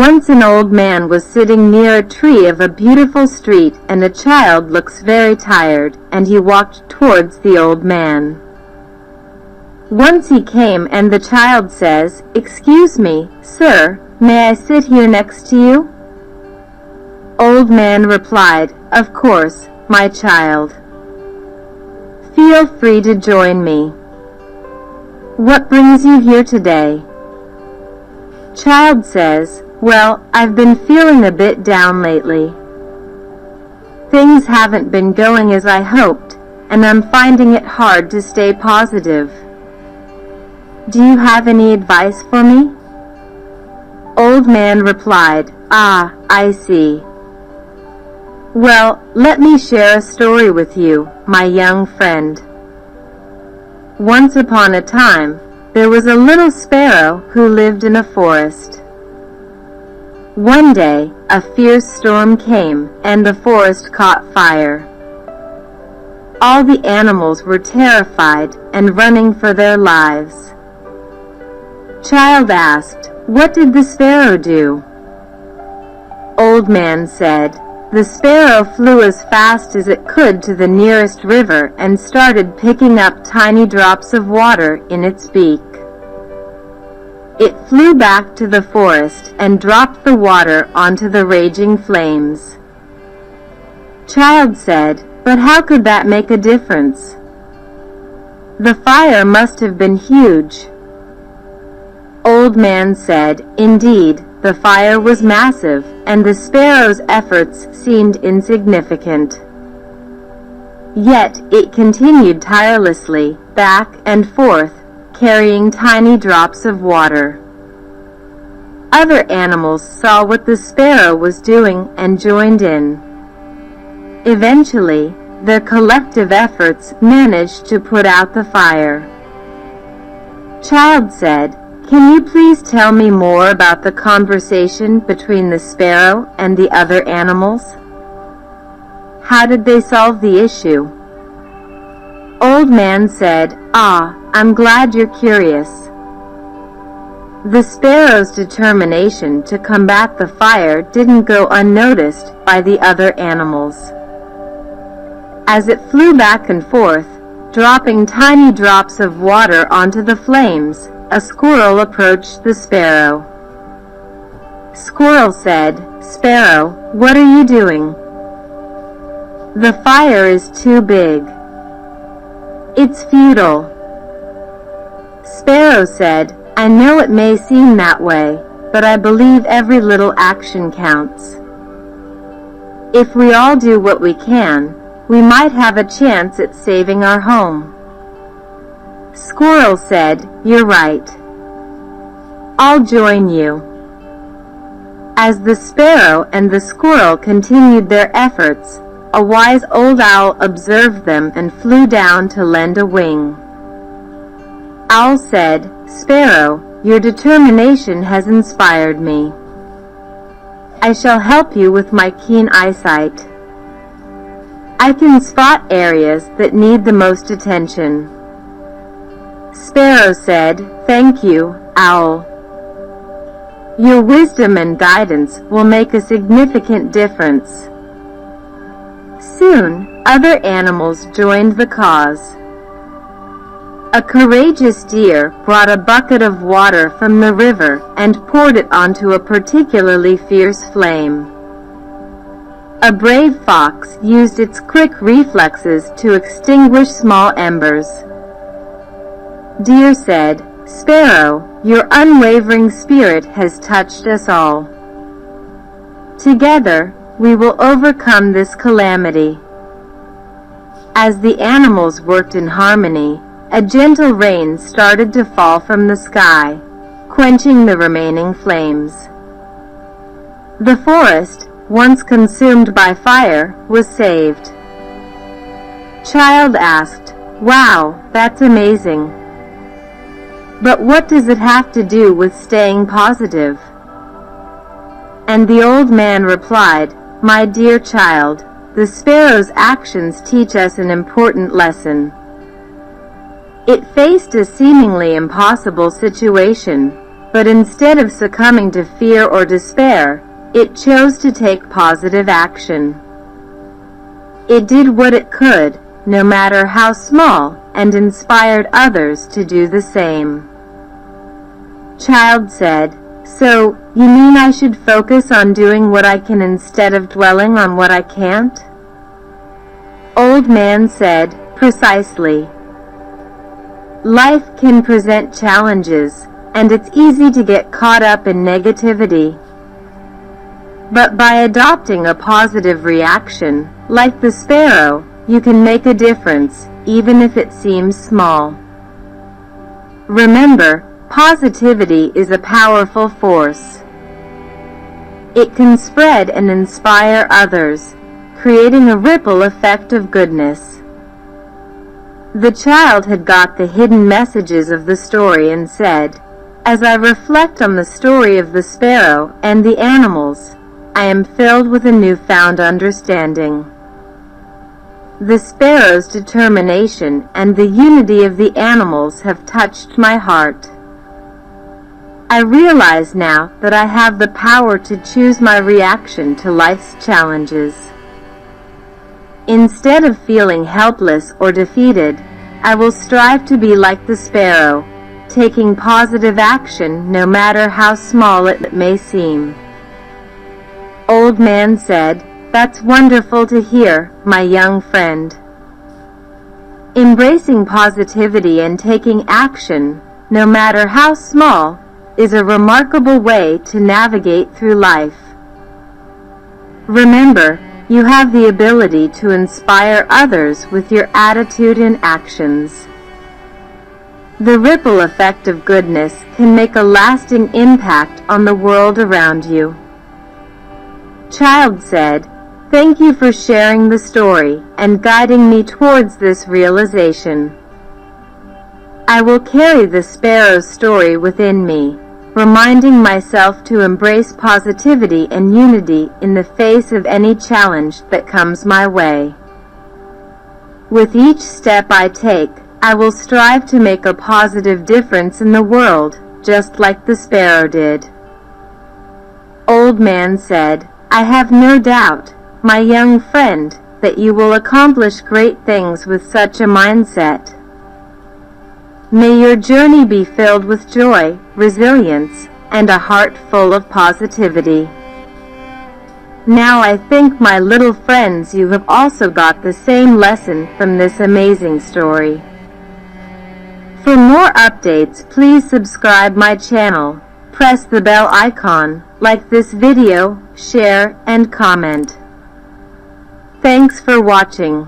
Once an old man was sitting near a tree of a beautiful street, and a child looks very tired, and he walked towards the old man. Once he came, and the child says, "Excuse me, sir, may I sit here next to you?" Old man replied, "Of course, my child. Feel free to join me. What brings you here today?" Child says, "Well, I've been feeling a bit down lately. Things haven't been going as I hoped, and I'm finding it hard to stay positive. Do you have any advice for me?" Old man replied, "Ah, I see. Well, let me share a story with you, my young friend. Once upon a time, there was a little sparrow who lived in a forest. One day, a fierce storm came, and the forest caught fire. All the animals were terrified and running for their lives. Child asked, "What did the sparrow do?" Old man said, "The sparrow flew as fast as it could to the nearest river and started picking up tiny drops of water in its beak. It flew back to the forest and dropped the water onto the raging flames." Child said, "But how could that make a difference? The fire must have been huge." Old man said, "Indeed, the fire was massive, and the sparrow's efforts seemed insignificant. Yet it continued tirelessly, back and forth, carrying tiny drops of water. Other animals saw what the sparrow was doing and joined in. Eventually, their collective efforts managed to put out the fire." Child said, "Can you please tell me more about the conversation between the sparrow and the other animals? How did they solve the issue?" Old man said, "Ah, I'm glad you're curious. The sparrow's determination to combat the fire didn't go unnoticed by the other animals. As it flew back and forth, dropping tiny drops of water onto the flames, a squirrel approached the sparrow. Squirrel said, "Sparrow, what are you doing? The fire is too big. It's futile." Sparrow said, "I know it may seem that way, but I believe every little action counts. If we all do what we can, we might have a chance at saving our home." Squirrel said, "You're right. I'll join you." As the sparrow and the squirrel continued their efforts, a wise old owl observed them and flew down to lend a wing. Owl said, "Sparrow, your determination has inspired me. I shall help you with my keen eyesight. I can spot areas that need the most attention." Sparrow said, "Thank you, Owl. Your wisdom and guidance will make a significant difference." Soon, other animals joined the cause. A courageous deer brought a bucket of water from the river and poured it onto a particularly fierce flame. A brave fox used its quick reflexes to extinguish small embers. Deer said, "Sparrow, your unwavering spirit has touched us all. Together, we will overcome this calamity." As the animals worked in harmony, a gentle rain started to fall from the sky, quenching the remaining flames. The forest, once consumed by fire, was saved. Child asked, "Wow, that's amazing. But what does it have to do with staying positive?" And the old man replied, "My dear child, the sparrow's actions teach us an important lesson. It faced a seemingly impossible situation, but instead of succumbing to fear or despair, it chose to take positive action. It did what it could, no matter how small, and inspired others to do the same. Child said, "So, you mean I should focus on doing what I can instead of dwelling on what I can't?" Old Man said, "Precisely. Life can present challenges, and it's easy to get caught up in negativity. But by adopting a positive reaction, like the sparrow, you can make a difference, even if it seems small." Remember, positivity is a powerful force. It can spread and inspire others, creating a ripple effect of goodness. The child had got the hidden messages of the story and said, "As I reflect on the story of the sparrow and the animals, I am filled with a newfound understanding. The sparrow's determination and the unity of the animals have touched my heart. I realize now that I have the power to choose my reaction to life's challenges. Instead of feeling helpless or defeated, I will strive to be like the sparrow, taking positive action no matter how small it may seem." Old Man said, "That's wonderful to hear, my young friend. Embracing positivity and taking action, no matter how small, is a remarkable way to navigate through life. Remember, you have the ability to inspire others with your attitude and actions. The ripple effect of goodness can make a lasting impact on the world around you." Child said, "Thank you for sharing the story and guiding me towards this realization. I will carry the sparrow's story within me, reminding myself to embrace positivity and unity in the face of any challenge that comes my way. With each step I take, I will strive to make a positive difference in the world, just like the sparrow did." Old Man said, "I have no doubt, my young friend, that you will accomplish great things with such a mindset. May your journey be filled with joy, resilience, and a heart full of positivity." Now I think, my little friends, you have also got the same lesson from this amazing story. For more updates, please subscribe my channel, press the bell icon, like this video, share, and comment. Thanks for watching.